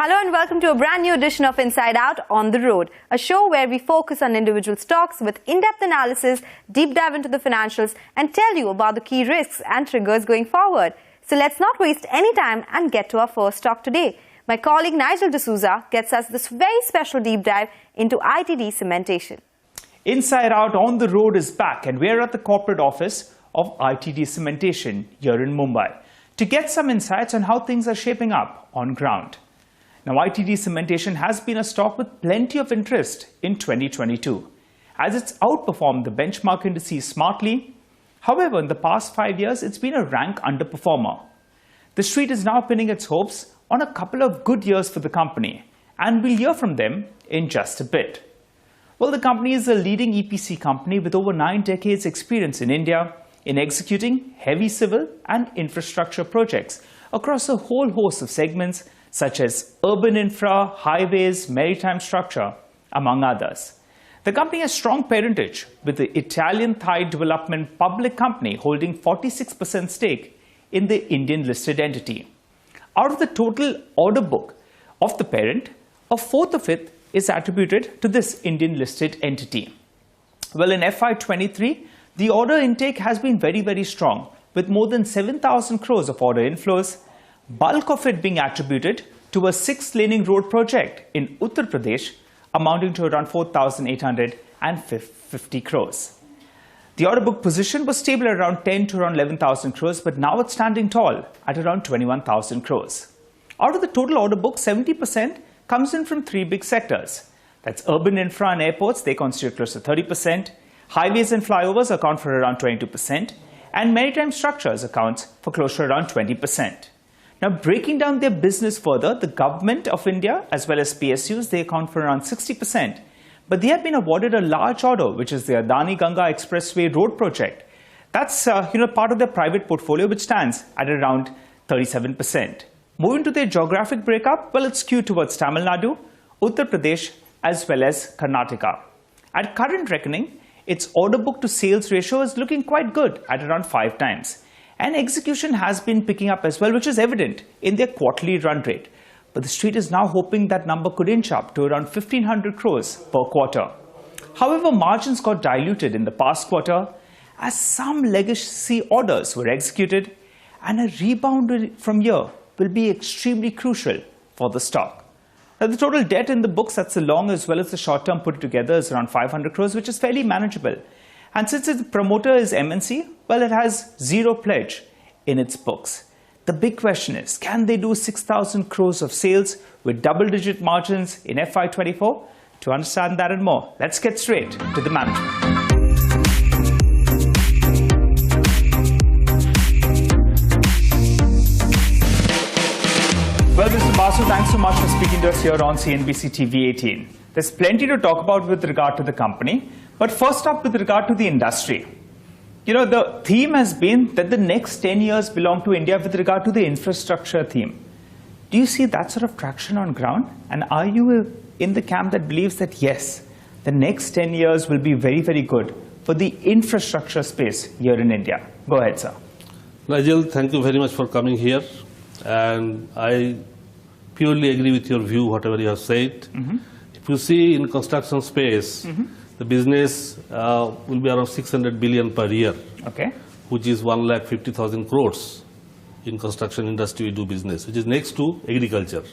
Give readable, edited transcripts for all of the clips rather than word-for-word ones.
Hello and welcome to a brand new edition of Inside Out on the Road, a show where we focus on individual stocks with in-depth analysis, deep dive into the financials and tell you about the key risks and triggers going forward. So let's not waste any time and get to our first stock today. My colleague Nigel D'Souza gets us this very special deep dive into Itd Cementation. Inside Out on the Road is back and we're at the corporate office of Itd Cementation here in Mumbai to get some insights on how things are shaping up on ground. Now, Itd Cementation has been a stock with plenty of interest in 2022 as it's outperformed the benchmark indices smartly. However, in the past 5 years, it's been a rank underperformer. The street is now pinning its hopes on a couple of good years for the company, and we'll hear from them in just a bit. Well, the company is a leading EPC company with over 9 decades experience in India in executing heavy civil and infrastructure projects across a whole host of segments such as urban infra, highways, maritime structure, among others. The company has strong parentage with the Italian Thai development public company holding 46% stake in the Indian listed entity. Out of the total order book of the parent, a fourth of it is attributed to this Indian listed entity. Well, in FY23, the order intake has been very strong with more than 7,000 crores of order inflows, bulk of it being attributed to a 6-laning road project in Uttar Pradesh amounting to around 4,850 crores. The order book position was stable at around 10 to around 11,000 crores, but now it's standing tall at around 21,000 crores. Out of the total order book, 70% comes in from 3 big sectors. That's urban infra and airports, they constitute close to 30%, highways and flyovers account for around 22%, and maritime structures accounts for close to around 20%. Now, breaking down their business further, the government of India as well as PSUs, they account for around 60%. But they have been awarded a large order, which is the Adani Ganga Expressway road project. That's part of their private portfolio, which stands at around 37%. Moving to their geographic breakup, well, it's skewed towards Tamil Nadu, Uttar Pradesh, as well as Karnataka. At current reckoning, its order book to sales ratio is looking quite good at around 5 times. And execution has been picking up as well, which is evident in their quarterly run rate. But the street is now hoping that number could inch up to around 1,500 crores per quarter. However, margins got diluted in the past quarter as some legacy orders were executed, and a rebound from here will be extremely crucial for the stock. Now, the total debt in the books, that's the long as well as the short term put together, is around 500 crores, which is fairly manageable. And since its promoter is MNC, well, it has zero pledge in its books. The big question is, can they do 6,000 crores of sales with double-digit margins in FY24? To understand that and more, let's get straight to the management. Well, Mr. Basu, thanks so much for speaking to us here on CNBC-TV18. There's plenty to talk about with regard to the company. But first up, with regard to the industry, the theme has been that the next 10 years belong to India with regard to the infrastructure theme. Do you see that sort of traction on ground? And are you in the camp that believes that, yes, the next 10 years will be very good for the infrastructure space here in India? Go ahead, sir. Nigel, thank you very much for coming here. And I purely agree with your view, whatever you have said. If you see in construction space, the business will be around 600 billion per year, which is 1,50,000 crores in construction industry we do business, which is next to agriculture.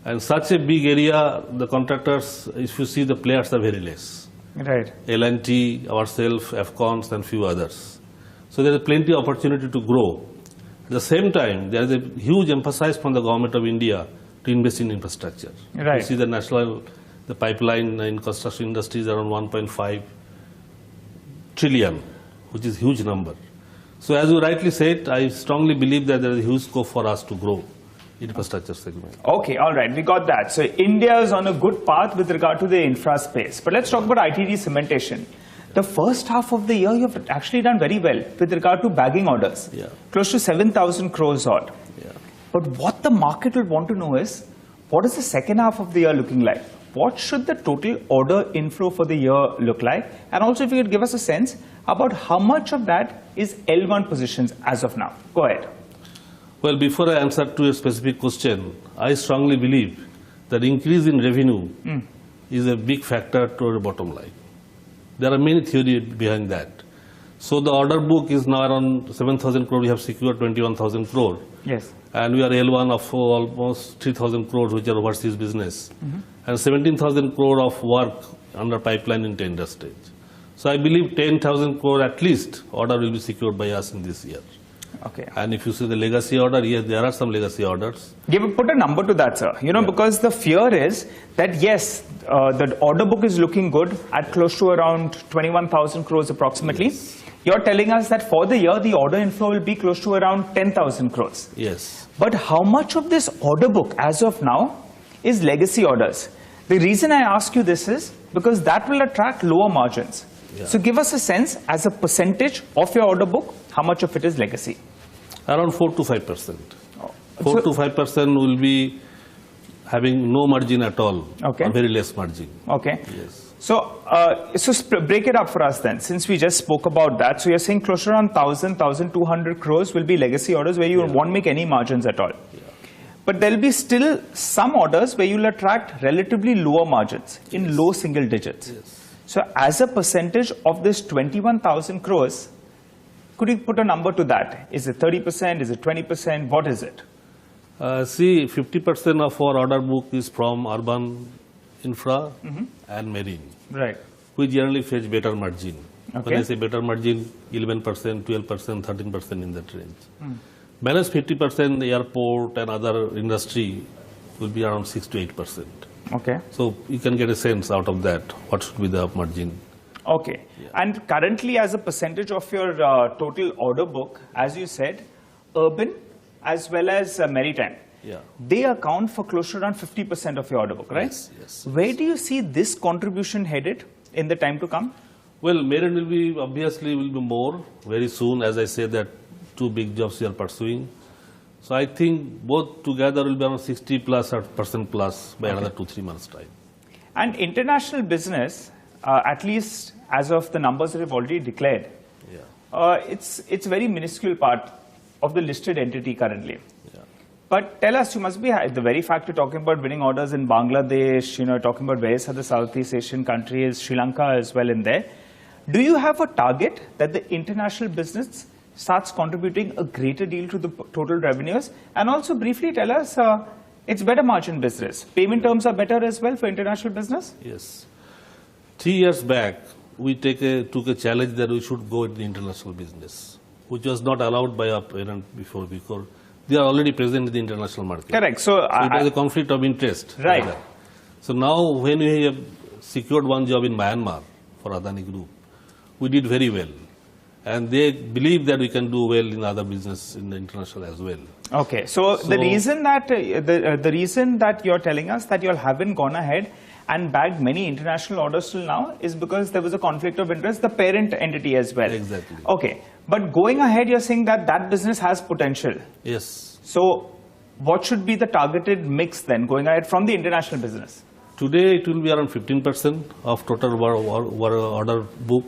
And such a big area, the contractors, if you see, the players are very less. Right. L&T, ourselves, Afcons, and few others. So there is plenty of opportunity to grow. At the same time, there is a huge emphasis from the government of India to invest in infrastructure. Right. You see the pipeline in construction industry is around 1.5 trillion, which is a huge number. So as you rightly said, I strongly believe that there is a huge scope for us to grow in infrastructure segment. Okay, all right, we got that. So India is on a good path with regard to the infra space. But let's talk about Itd Cementation. The first half of the year, you have actually done very well with regard to bagging orders. Close to 7,000 crores odd. But what the market will want to know is, what is the second half of the year looking like? What should the total order inflow for the year look like? And also, if you could give us a sense about how much of that is L1 positions as of now. Go ahead. Well, before I answer to a specific question, I strongly believe that increase in revenue is a big factor to the bottom line. There are many theories behind that. So the order book is now around 7,000 crore. We have secured 21,000 crore. Yes. And we are L1 of almost 3,000 crores, which are overseas business. And 17,000 crore of work under pipeline in tender stage. So I believe 10,000 crore at least order will be secured by us in this year. Okay. And if you see the legacy order, yes, there are some legacy orders. Put a number to that, sir. Because the fear is that yes, the order book is looking good at close to around 21,000 crores approximately. Yes. You're telling us that for the year, the order inflow will be close to around 10,000 crores. Yes. But how much of this order book as of now is legacy orders? The reason I ask you this is because that will attract lower margins. Yeah. So give us a sense as a percentage of your order book, how much of it is legacy? Around 4 to 5%. 4 to 5% will be having no margin at all, okay, or very less margin. Okay. Yes. So, break it up for us then, since we just spoke about that. So you're saying close to around 1,200 crores will be legacy orders where you won't make any margins at all. Yeah. But there'll be still some orders where you'll attract relatively lower margins in low single digits. Yes. So as a percentage of this 21,000 crores, could you put a number to that? Is it 30%? Is it 20%? What is it? See, 50% of our order book is from urban infra and marine. Right. We generally fetch better margin. Okay. When I say better margin, 11%, 12%, 13% in that range. Balance 50% airport and other industry will be around 6 to 8%. Okay. So you can get a sense out of that, what should be the margin. Okay. Yeah. And currently as a percentage of your total order book, as you said, urban as well as maritime, they account for close to around 50% of your order book, right? Yes, yes. Where do you see this contribution headed in the time to come? Well, marine will be, obviously will be more very soon. As I said, that 2 big jobs we are pursuing. So I think both together will be around 60% plus by another 2-3 months time. And international business, at least as of the numbers that you've already declared, it's a very minuscule part of the listed entity currently. Yeah. But tell us, you must be, the very fact you're talking about winning orders in Bangladesh, talking about various other Southeast Asian countries, Sri Lanka as well in there. Do you have a target that the international business starts contributing a greater deal to the total revenues? And also briefly tell us, it's better margin business. Payment terms are better as well for international business? Yes. 3 years back, we took a challenge that we should go into the international business, which was not allowed by our parent before, because they are already present in the international market. Correct. So it has a conflict of interest. Right. Rather. So now when we have secured one job in Myanmar for Adani Group, we did very well. And they believe that we can do well in other business in the international as well. Okay. So the reason that the reason that you're telling us that you all haven't gone ahead and bagged many international orders till now is because there was a conflict of interest, the parent entity as well. Exactly. Okay. But going ahead, you're saying that that business has potential. Yes. So what should be the targeted mix then going ahead from the international business? Today it will be around 15% of total order book.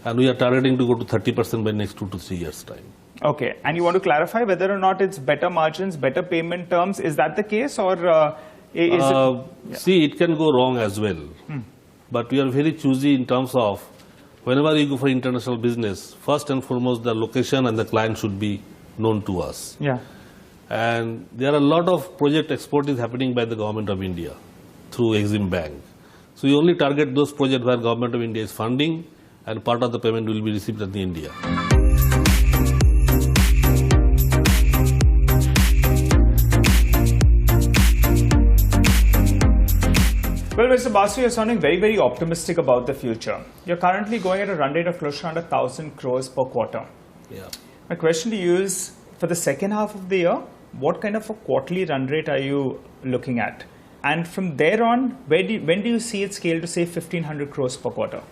And we are targeting to go to 30% by next 2 to 3 years time. Okay. And you want to clarify whether or not it's better margins, better payment terms. Is that the case or is it? See, it can go wrong as well. But we are very choosy in terms of whenever you go for international business, first and foremost, the location and the client should be known to us. Yeah. And there are a lot of project export is happening by the government of India through Exim Bank. So you only target those projects where government of India is funding, and part of the payment will be received at the India. Well, Mr. Basu, you're sounding very, very optimistic about the future. You're currently going at a run rate of close to 1,000 crores per quarter. Yeah. My question to you is, for the second half of the year, what kind of a quarterly run rate are you looking at? And from there on, when do you see it scale to say 1,500 crores per quarter?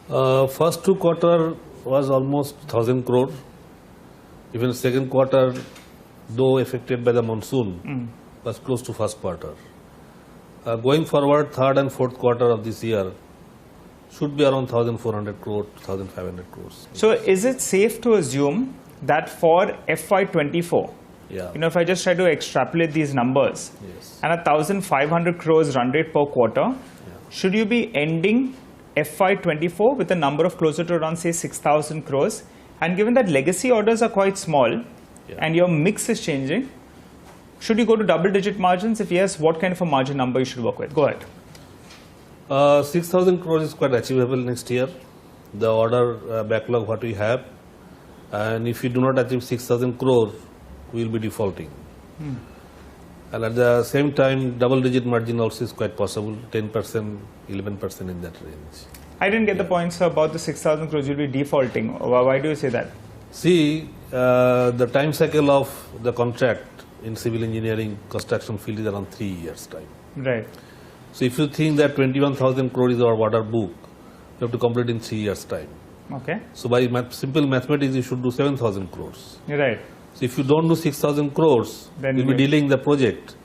First 2 quarters was almost 1,000 crore. Even second quarter, though affected by the monsoon, was close to first quarter. Going forward, third and fourth quarter of this year should be around 1,400 crore, 1,500 crores. So is it safe to assume that for FY24, Yeah. if I just try to extrapolate these numbers, Yes. and 1,500 crores run rate per quarter, should you be ending FY24 with a number of closer to around, say, 6,000 crores? And given that legacy orders are quite small and your mix is changing, should you go to double-digit margins? If yes, what kind of a margin number you should work with? Go ahead. 6,000 crores is quite achievable next year. The order backlog what we have, and if we do not achieve 6,000 crores, we will be defaulting. And at the same time, double-digit margin also is quite possible, 10%, 11% in that range. I didn't get the points about the 6,000 crores you'll be defaulting. Why do you say that? See, the time cycle of the contract in civil engineering construction field is around 3 years' time. Right. So if you think that 21,000 crore is our order book, you have to complete in 3 years' time. Okay. So by simple mathematics, you should do 7,000 crores. You're right. So if you don't do 6,000 crores, Then you'll be you- delaying the project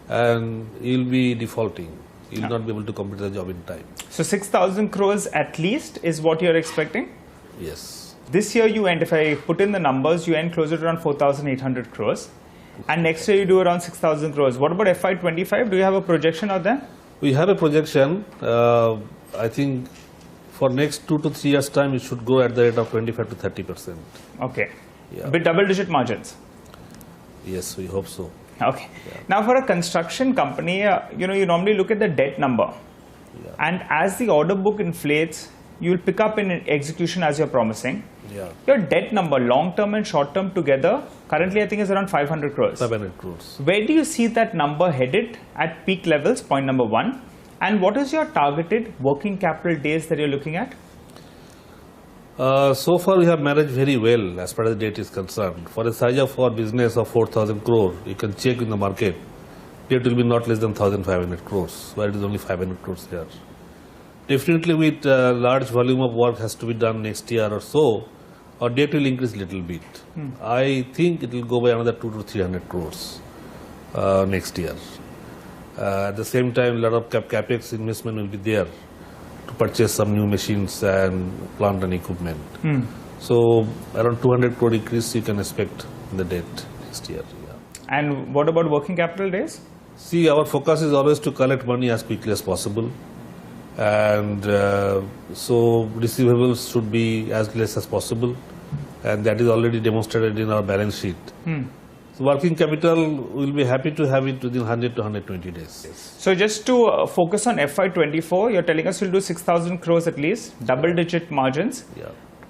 and you'll be defaulting. You'll not be able to complete the job in time. So 6,000 crores at least is what you're expecting? Yes. This year you end, if I put in the numbers, you end closer to around 4,800 crores. And next year you do around 6,000 crores. What about FY25? Do you have a projection out there? We have a projection. I think for next 2 to 3 years' time, it should grow at the rate of 25 to 30%. Okay. Yeah. With double-digit margins. Yes, we hope so. Okay. Now for a construction company, you normally look at the debt number. And as the order book inflates, you'll pick up in execution as you're promising. Yeah. Your debt number, long-term and short-term together, currently I think is around 500 crores. 500 crores. Where do you see that number headed at peak levels, point number one? And what is your targeted working capital days that you're looking at? So far, we have managed very well as far as the debt is concerned. For a size of our business of 4,000 crore, you can check in the market, debt will be not less than 1,500 crores, where it is only 500 crores here. Definitely, with large volume of work has to be done next year or so, our debt will increase little bit. I think it will go by another 200 to 300 crores next year. At the same time, a lot of capex investment will be there to purchase some new machines and plant and equipment. So around 200 crore increase you can expect in the debt next year. Yeah. And what about working capital days? See, our focus is always to collect money as quickly as possible. And so receivables should be as less as possible. And that is already demonstrated in our balance sheet. So working capital, we'll be happy to have it within 100 to 120 days. So just to focus on FY24, you're telling us you'll do 6,000 crores at least, double-digit margins. Yeah.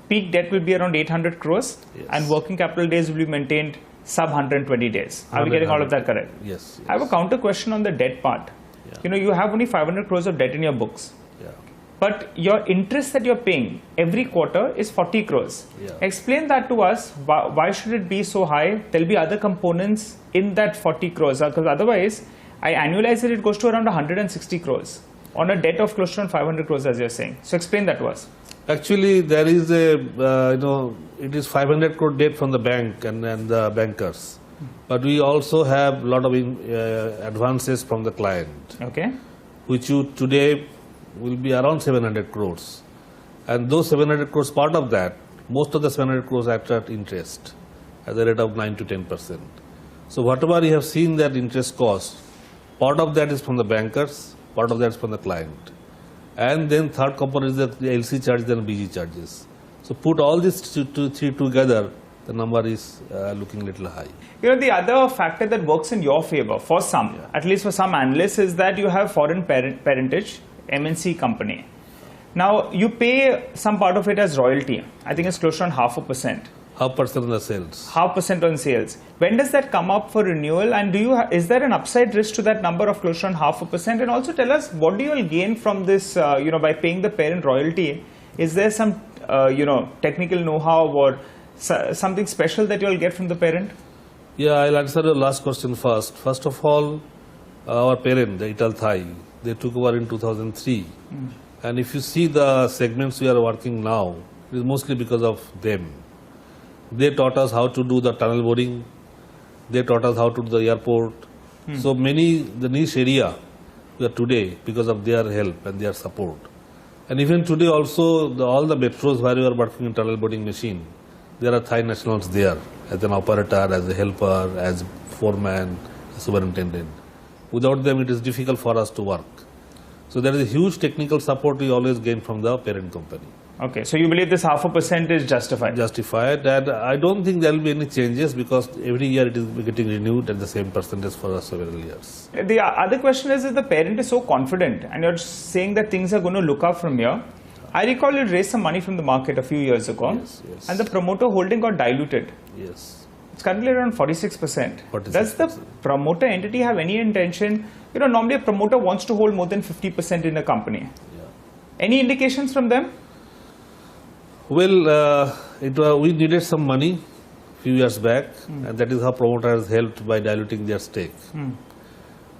Peak debt will be around 800 crores, Yes. and working capital days will be maintained sub 120 days. Are we 100, getting all of that correct? Yes. I have a counter question on the debt part. Yeah. You have only 500 crores of debt in your books. Yeah. But your interest that you're paying every quarter is 40 crores. Yeah. Explain that to us. Why should it be so high? There'll be other components in that 40 crores. Because otherwise, I annualize it goes to around 160 crores on a debt of close to around 500 crores, as you're saying. So explain that to us. Actually, there is a, it is 500 crore debt from the bank and the bankers. But we also have a lot of advances from the client, Okay. which you today will be around 700 crores. And those 700 crores, part of that, most of the 700 crores attract interest at the rate of 9 to 10%. So whatever you have seen that interest cost, part of that is from the bankers, part of that is from the client. And then third component is the LC charges and BG charges. So put all these three together, the number is looking a little high. The other factor that works in your favor for some, at least for some analysts, is that you have foreign parentage, MNC company. Now, you pay some part of it as royalty. I think it's close to around 0.5%. 0.5% on the sales. 0.5% on sales. When does that come up for renewal, and is there an upside risk to that number of close to around 0.5%? And also tell us, what do you all gain from this, by paying the parent royalty? Is there some, technical know-how or something special that you all get from the parent? Yeah, I'll answer the last question first. First of all, our parent, the Itd, they took over in 2003. And if you see the segments we are working now, it is mostly because of them. They taught us how to do the tunnel boring. They taught us how to do the airport. So the niche area we are today because of their help and their support. And even today also, all the metros where we are working in tunnel boring machine, there are Thai nationals there as an operator, as a helper, as foreman, superintendent. Without them, it is difficult for us to work. So there is a huge technical support we always gain from the parent company. Okay, so you believe this 0.5% is justified? Justified, and I don't think there will be any changes because every year it is getting renewed at the same percentage for several years. The other question is, if the parent is so confident and you're saying that things are going to look up from here, I recall you raised some money from the market a few years ago, Yes, yes. and the promoter holding got diluted. Yes. It's currently around 46%. 46%. Does the promoter entity have any intention? You know, normally a promoter wants to hold more than 50% in a company. Yeah. Any indications from them? Well, we needed some money a few years back, and that is how promoter has helped by diluting their stake.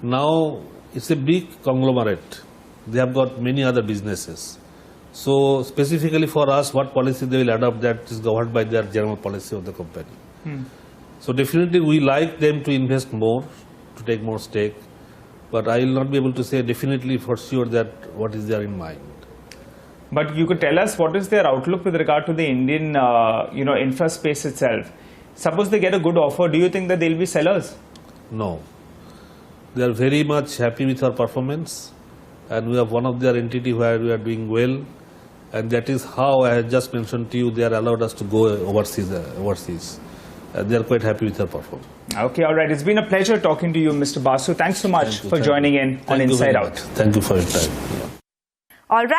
Now, it's a big conglomerate. They have got many other businesses. So, specifically for us, what policy they will adopt, that is governed by their general policy of the company. So, definitely we like them to invest more, to take more stake, but I will not be able to say definitely for sure that what is there in mind. But you could tell us what is their outlook with regard to the Indian, infra space itself. Suppose they get a good offer, do you think that they'll be sellers? No. They are very much happy with our performance, and we have one of their entity where we are doing well, and that is how I had just mentioned to you, they are allowed us to go overseas. And they are quite happy with our performance. Okay, all right. It's been a pleasure talking to you, Mr. Basu. Thanks so much for joining in on Inside Out. Thank you for your time. All right.